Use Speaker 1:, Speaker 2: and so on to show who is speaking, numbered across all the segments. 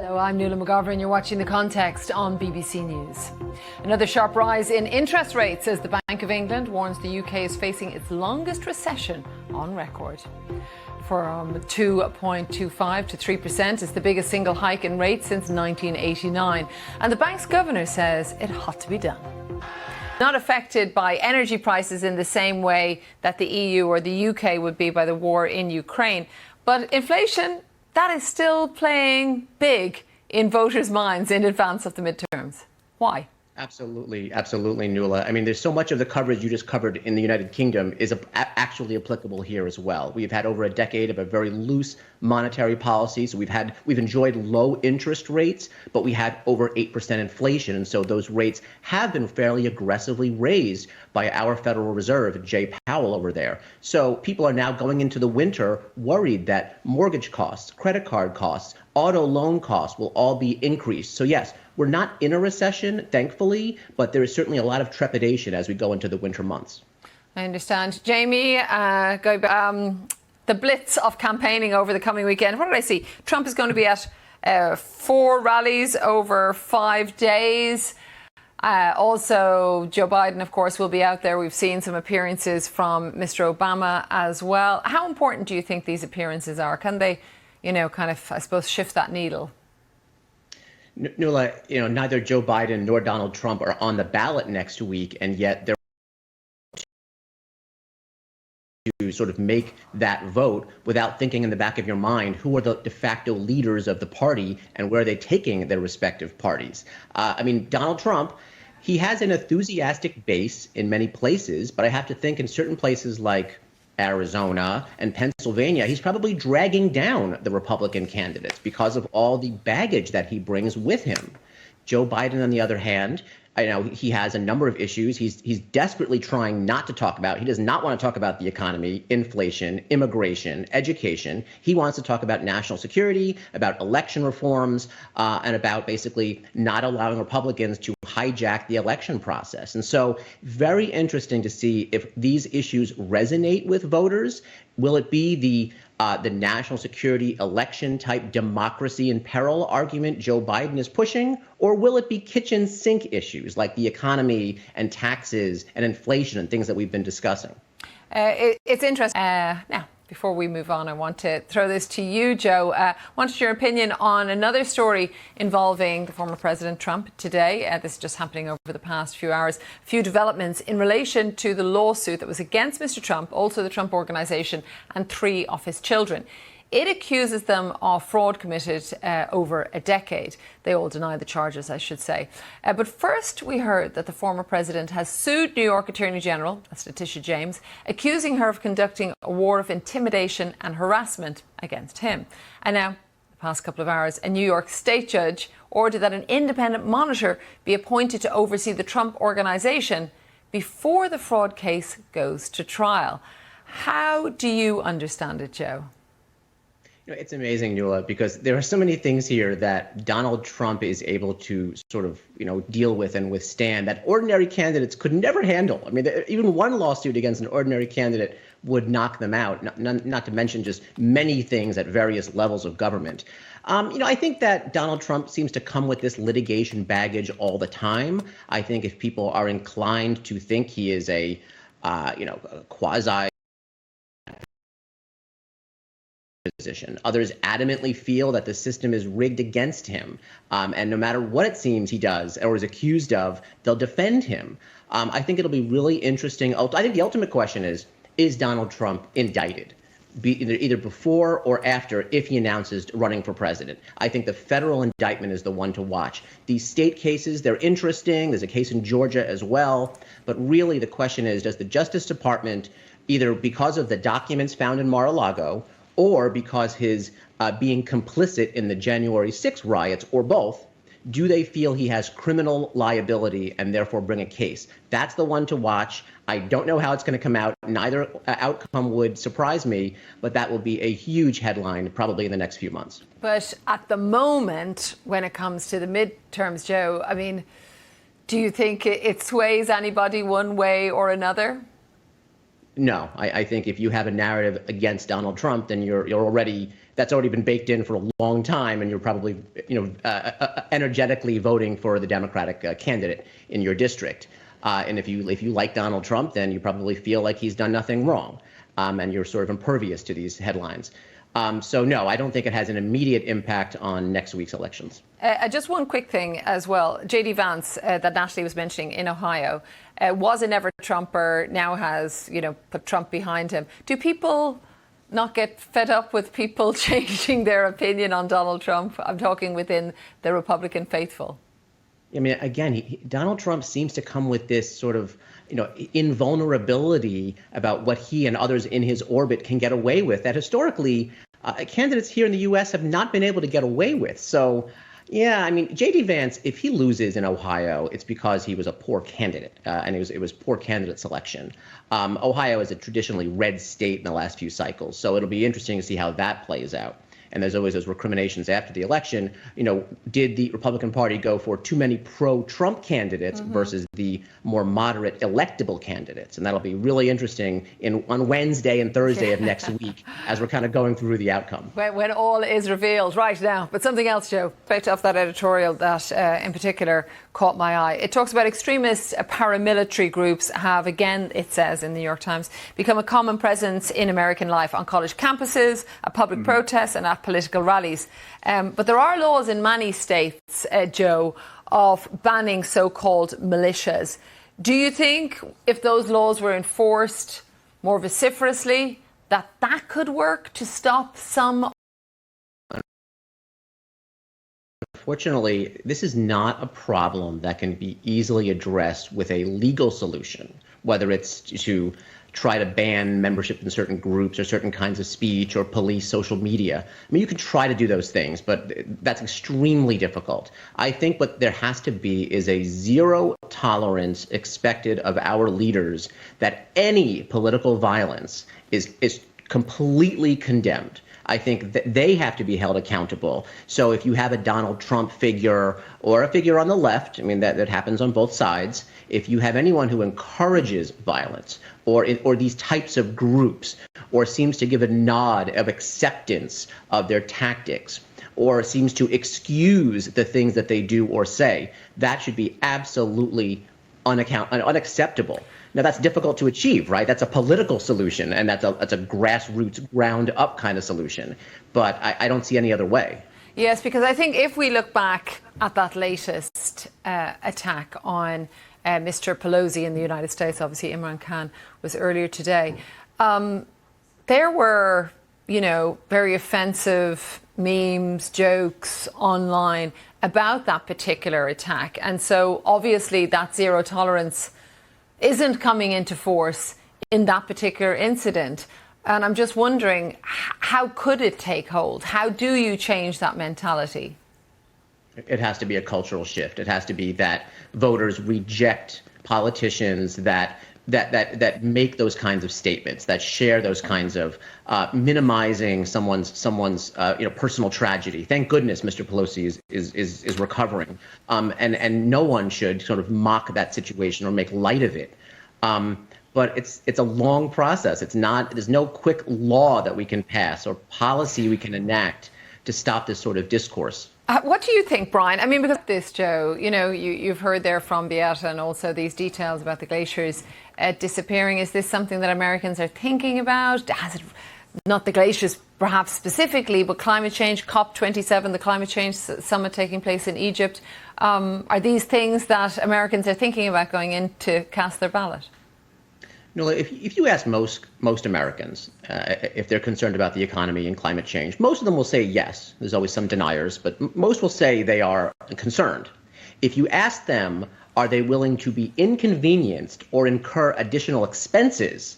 Speaker 1: Hello, I'm Nuala McGovern. You're watching The Context on BBC News. Another sharp rise in interest rates as the Bank of England warns the UK is facing its longest recession on record. From 2.25 to 3% is the biggest single hike in rates since 1989. And the bank's governor says it had to be done. Not affected by energy prices in the same way that the EU or the UK would be by the war in Ukraine. But inflation, that is still playing big in voters' minds in advance of the midterms. Why?
Speaker 2: Absolutely, Nuala. I mean, there's so much of the coverage you just covered in the United Kingdom is actually applicable here as well. We've had over a decade of a very loose monetary policy. So we've enjoyed low interest rates, but we had over 8% inflation. And so those rates have been fairly aggressively raised by our Federal Reserve, Jay Powell over there. So people are now going into the winter worried that mortgage costs, credit card costs, auto loan costs will all be increased. So yes, we're not in a recession, thankfully, but there is certainly a lot of trepidation as we go into the winter months.
Speaker 1: I understand. Jamie, the blitz of campaigning over the coming weekend. What did I see? Trump is going to be at 4 rallies over 5 days. Also, Joe Biden, of course, will be out there. We've seen some appearances from Mr. Obama as well. How important do you think these appearances are? Can they, kind of, I suppose, shift that needle?
Speaker 2: Nuala, neither Joe Biden nor Donald Trump are on the ballot next week, and yet they're to sort of make that vote without thinking in the back of your mind, who are the de facto leaders of the party and where are they taking their respective parties? Donald Trump, he has an enthusiastic base in many places, but I have to think in certain places like Arizona and Pennsylvania, he's probably dragging down the Republican candidates because of all the baggage that he brings with him. Joe Biden, on the other hand, I know he has a number of issues he's desperately trying not to talk about. He does not want to talk about the economy, inflation, immigration, education. He wants to talk about national security, about election reforms, and about basically not allowing Republicans to hijack the election process. And so very interesting to see if these issues resonate with voters. Will it be the national security election type democracy in peril argument Joe Biden is pushing, or will it be kitchen sink issues like the economy and taxes and inflation and things that we've been discussing?
Speaker 1: It's interesting. Now, before we move on, I want to throw this to you, Joe. Wanted your opinion on another story involving the former President Trump today. This is just happening over the past few hours. A few developments in relation to the lawsuit that was against Mr. Trump, also the Trump Organization, and 3 of his children. It accuses them of fraud committed over a decade. They all deny the charges, I should say. But first, we heard that the former president has sued New York Attorney General, that's Letitia James, accusing her of conducting a war of intimidation and harassment against him. And now, the past couple of hours, a New York state judge ordered that an independent monitor be appointed to oversee the Trump Organization before the fraud case goes to trial. How do you understand it, Joe?
Speaker 2: It's amazing, Nuala, because there are so many things here that Donald Trump is able to sort of, deal with and withstand that ordinary candidates could never handle. I mean, even one lawsuit against an ordinary candidate would knock them out, not to mention just many things at various levels of government. I think that Donald Trump seems to come with this litigation baggage all the time. I think if people are inclined to think he is a quasi position. Others adamantly feel that the system is rigged against him. And no matter what it seems he does or is accused of, they'll defend him. I think it'll be really interesting. I think the ultimate question is Donald Trump indicted? Either before or after, if he announces running for president. I think the federal indictment is the one to watch. These state cases, they're interesting. There's a case in Georgia as well. But really the question is, does the Justice Department, either because of the documents found in Mar-a-Lago or because his being complicit in the January 6th riots, or both, do they feel he has criminal liability and therefore bring a case? That's the one to watch. I don't know how it's going to come out. Neither outcome would surprise me, but that will be a huge headline probably in the next few months.
Speaker 1: But at the moment, when it comes to the midterms, Joe, do you think it sways anybody one way or another?
Speaker 2: No, I think if you have a narrative against Donald Trump, then that's already been baked in for a long time, and you're probably energetically voting for the Democratic candidate in your district. And if you like Donald Trump, then you probably feel like he's done nothing wrong, and you're sort of impervious to these headlines. So no, I don't think it has an immediate impact on next week's elections.
Speaker 1: Just one quick thing as well. J.D. Vance, that Natalie was mentioning in Ohio, was a never Trumper, now has, put Trump behind him. Do people not get fed up with people changing their opinion on Donald Trump? I'm talking within the Republican faithful.
Speaker 2: I mean, again, Donald Trump seems to come with this sort of, invulnerability about what he and others in his orbit can get away with that historically candidates here in the U.S. have not been able to get away with. So, yeah, I mean, J.D. Vance, if he loses in Ohio, it's because he was a poor candidate, and it was poor candidate selection. Ohio is a traditionally red state in the last few cycles, so it'll be interesting to see how that plays out. And there's always those recriminations after the election. Did the Republican Party go for too many pro-Trump candidates versus the more moderate electable candidates? And that'll be really interesting on Wednesday and Thursday of next week as we're kind of going through the outcome.
Speaker 1: When all is revealed right now. But something else, Joe, right off that editorial that in particular caught my eye. It talks about extremist paramilitary groups have, again, it says in the New York Times, become a common presence in American life on college campuses, at public protests and at political rallies. But there are laws in many states, Joe, of banning so-called militias. Do you think if those laws were enforced more vociferously, that could work to stop some?
Speaker 2: Unfortunately, this is not a problem that can be easily addressed with a legal solution, whether it's to try to ban membership in certain groups or certain kinds of speech or police social media. I mean, you can try to do those things, but that's extremely difficult. I think what there has to be is a zero tolerance expected of our leaders that any political violence is completely condemned. I think that they have to be held accountable. So if you have a Donald Trump figure or a figure on the left, I mean, that happens on both sides. If you have anyone who encourages violence or these types of groups or seems to give a nod of acceptance of their tactics or seems to excuse the things that they do or say, that should be absolutely unacceptable. Now, that's difficult to achieve, right? That's a political solution, and that's a grassroots, ground-up kind of solution. But I don't see any other way.
Speaker 1: Yes, because I think if we look back at that latest attack on Mr. Pelosi in the United States, obviously Imran Khan was earlier today, there were, very offensive memes, jokes online about that particular attack. And so obviously that zero tolerance isn't coming into force in that particular incident. And I'm just wondering, how could it take hold? How do you change that mentality?
Speaker 2: It has to be a cultural shift. It has to be that voters reject politicians that make those kinds of statements, that share those kinds of minimizing someone's personal tragedy. Thank goodness Mr. Pelosi is recovering, and no one should sort of mock that situation or make light of it. But it's a long process. There's no quick law that we can pass or policy we can enact to stop this sort of discourse.
Speaker 1: What do you think, Brian? I mean, because of this, Joe, you've heard there from Beata and also these details about the glaciers disappearing. Is this something that Americans are thinking about? Has it, not the glaciers perhaps specifically, but climate change, COP27, the climate change summit taking place in Egypt. Are these things that Americans are thinking about going in to cast their ballot?
Speaker 2: If you ask most Americans if they're concerned about the economy and climate change, most of them will say yes. There's always some deniers, but most will say they are concerned. If you ask them, are they willing to be inconvenienced or incur additional expenses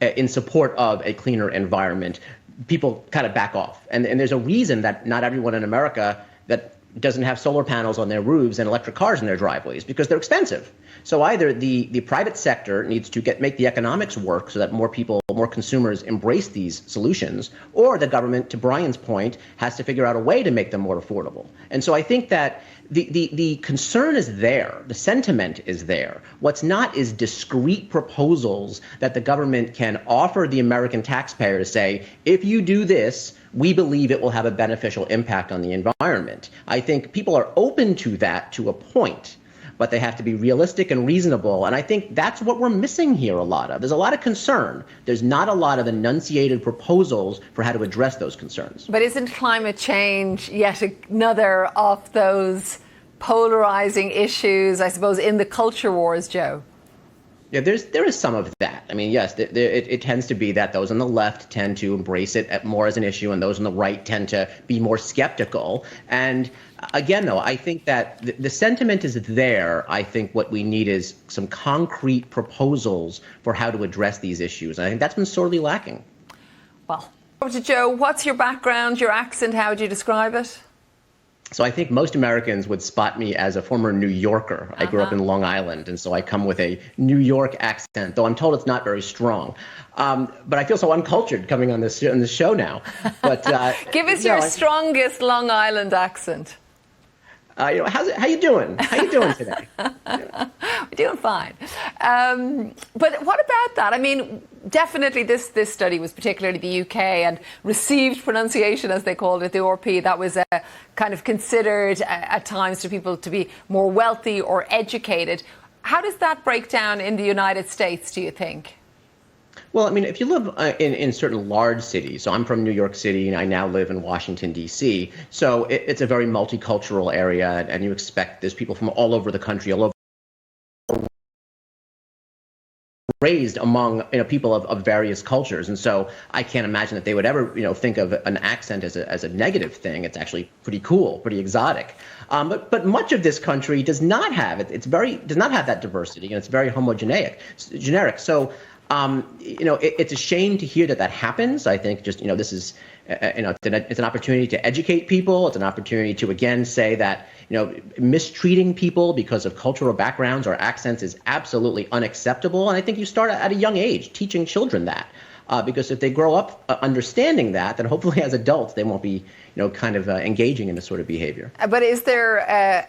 Speaker 2: in support of a cleaner environment, people kind of back off. And there's a reason that not everyone in America that doesn't have solar panels on their roofs and electric cars in their driveways, because they're expensive. So either the private sector needs to make the economics work so that more consumers embrace these solutions, or the government, to Brian's point, has to figure out a way to make them more affordable. And so I think that the concern is there. The sentiment is there. What's not is discrete proposals that the government can offer the American taxpayer to say, if you do this, we believe it will have a beneficial impact on the environment. I think people are open to that to a point, but they have to be realistic and reasonable. And I think that's what we're missing here a lot of. There's a lot of concern. There's not a lot of enunciated proposals for how to address those concerns.
Speaker 1: But isn't climate change yet another of those polarizing issues, I suppose, in the culture wars, Joe?
Speaker 2: Yeah, there is some of that. I mean, yes, it tends to be that those on the left tend to embrace it more as an issue, and those on the right tend to be more skeptical. And again, though, I think that the sentiment is there. I think what we need is some concrete proposals for how to address these issues. And I think that's been sorely lacking.
Speaker 1: Well, over to Joe. What's your background, your accent? How would you describe it?
Speaker 2: So I think most Americans would spot me as a former New Yorker. I grew up in Long Island, and so I come with a New York accent, though I'm told it's not very strong. But I feel so uncultured coming on this show now. But
Speaker 1: give us your strongest Long Island accent.
Speaker 2: How you doing? How you doing today?
Speaker 1: We're doing fine. But what about that? I mean, definitely this study was particularly the UK and received pronunciation, as they called it, the RP. That was kind of considered at times to people to be more wealthy or educated. How does that break down in the United States, do you think?
Speaker 2: Well, I mean, if you live in certain large cities, so I'm from New York City and I now live in Washington, D.C., so it's a very multicultural area, and you expect there's people from all over the country, all over, raised among people of various cultures. And so I can't imagine that they would ever think of an accent as a negative thing. It's actually pretty cool, pretty exotic. But much of this country does not have it. Does not have that diversity, and it's very generic. So it's a shame to hear that happens. I think just, this is, it's an opportunity to educate people. It's an opportunity to, again, say that, mistreating people because of cultural backgrounds or accents is absolutely unacceptable. And I think you start at a young age teaching children that. Because if they grow up understanding that, then hopefully as adults they won't be, engaging in this sort of behavior.
Speaker 1: But is there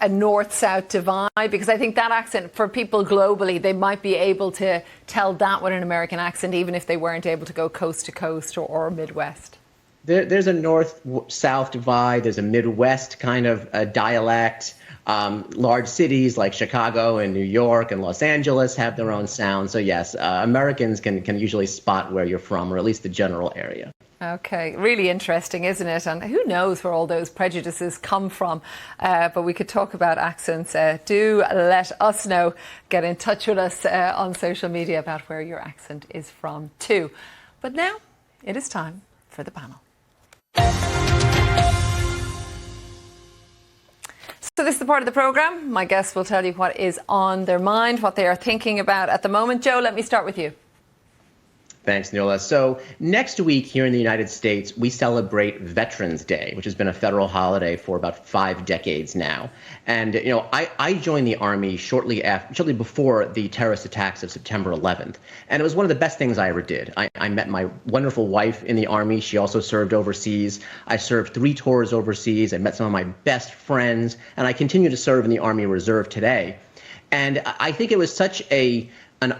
Speaker 1: a north-south divide? Because I think that accent, for people globally, they might be able to tell that with an American accent, even if they weren't able to go coast to coast or Midwest.
Speaker 2: There's a north-south divide. There's a Midwest kind of dialect. Large cities like Chicago and New York and Los Angeles have their own sound. So yes, Americans can usually spot where you're from, or at least the general area.
Speaker 1: Okay, really interesting, isn't it? And who knows where all those prejudices come from? But we could talk about accents. Do let us know. Get in touch with us on social media about where your accent is from too. But now it is time for the panel. So this is the part of the programme. My guests will tell you what is on their mind, what they are thinking about at the moment. Joe, let me start with you.
Speaker 2: Thanks, Neola. So next week here in the United States, we celebrate Veterans Day, which has been a federal holiday for about 5 decades now. And, I joined the Army shortly before the terrorist attacks of September 11th. And it was one of the best things I ever did. I met my wonderful wife in the Army. She also served overseas. I served 3 tours overseas. I met some of my best friends. And I continue to serve in the Army Reserve today. And I think it was such an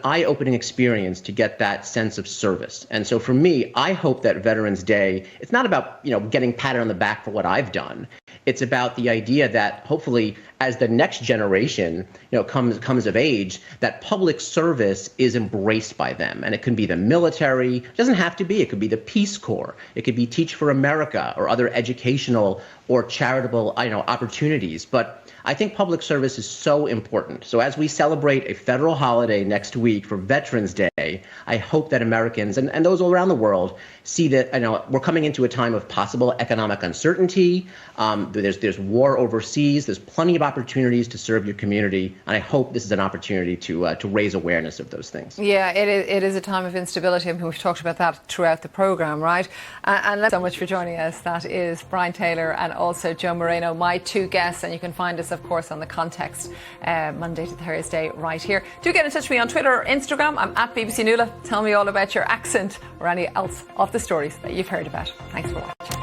Speaker 2: eye-opening experience to get that sense of service. And so for me, I hope that Veterans Day, it's not about, getting patted on the back for what I've done. It's about the idea that hopefully as the next generation, comes of age, that public service is embraced by them. And it can be the military. It doesn't have to be. It could be the Peace Corps. It could be Teach for America or other educational or charitable, opportunities. But I think public service is so important. So as we celebrate a federal holiday next week for Veterans Day, I hope that Americans and those all around the world see that we're coming into a time of possible economic uncertainty. There's war overseas. There's plenty of opportunities to serve your community, and I hope this is an opportunity to raise awareness of those things.
Speaker 1: Yeah, it is a time of instability. I mean, we've talked about that throughout the programme, right? And thanks so much for joining us. That is Brian Taylor and also Joe Moreno, my 2 guests, and you can find us, of course, on The Context Monday to Thursday right here. Do get in touch with me on Twitter or Instagram. I'm at BBC Nuala. Tell me all about your accent or any else of the stories that you've heard about. Thanks for watching.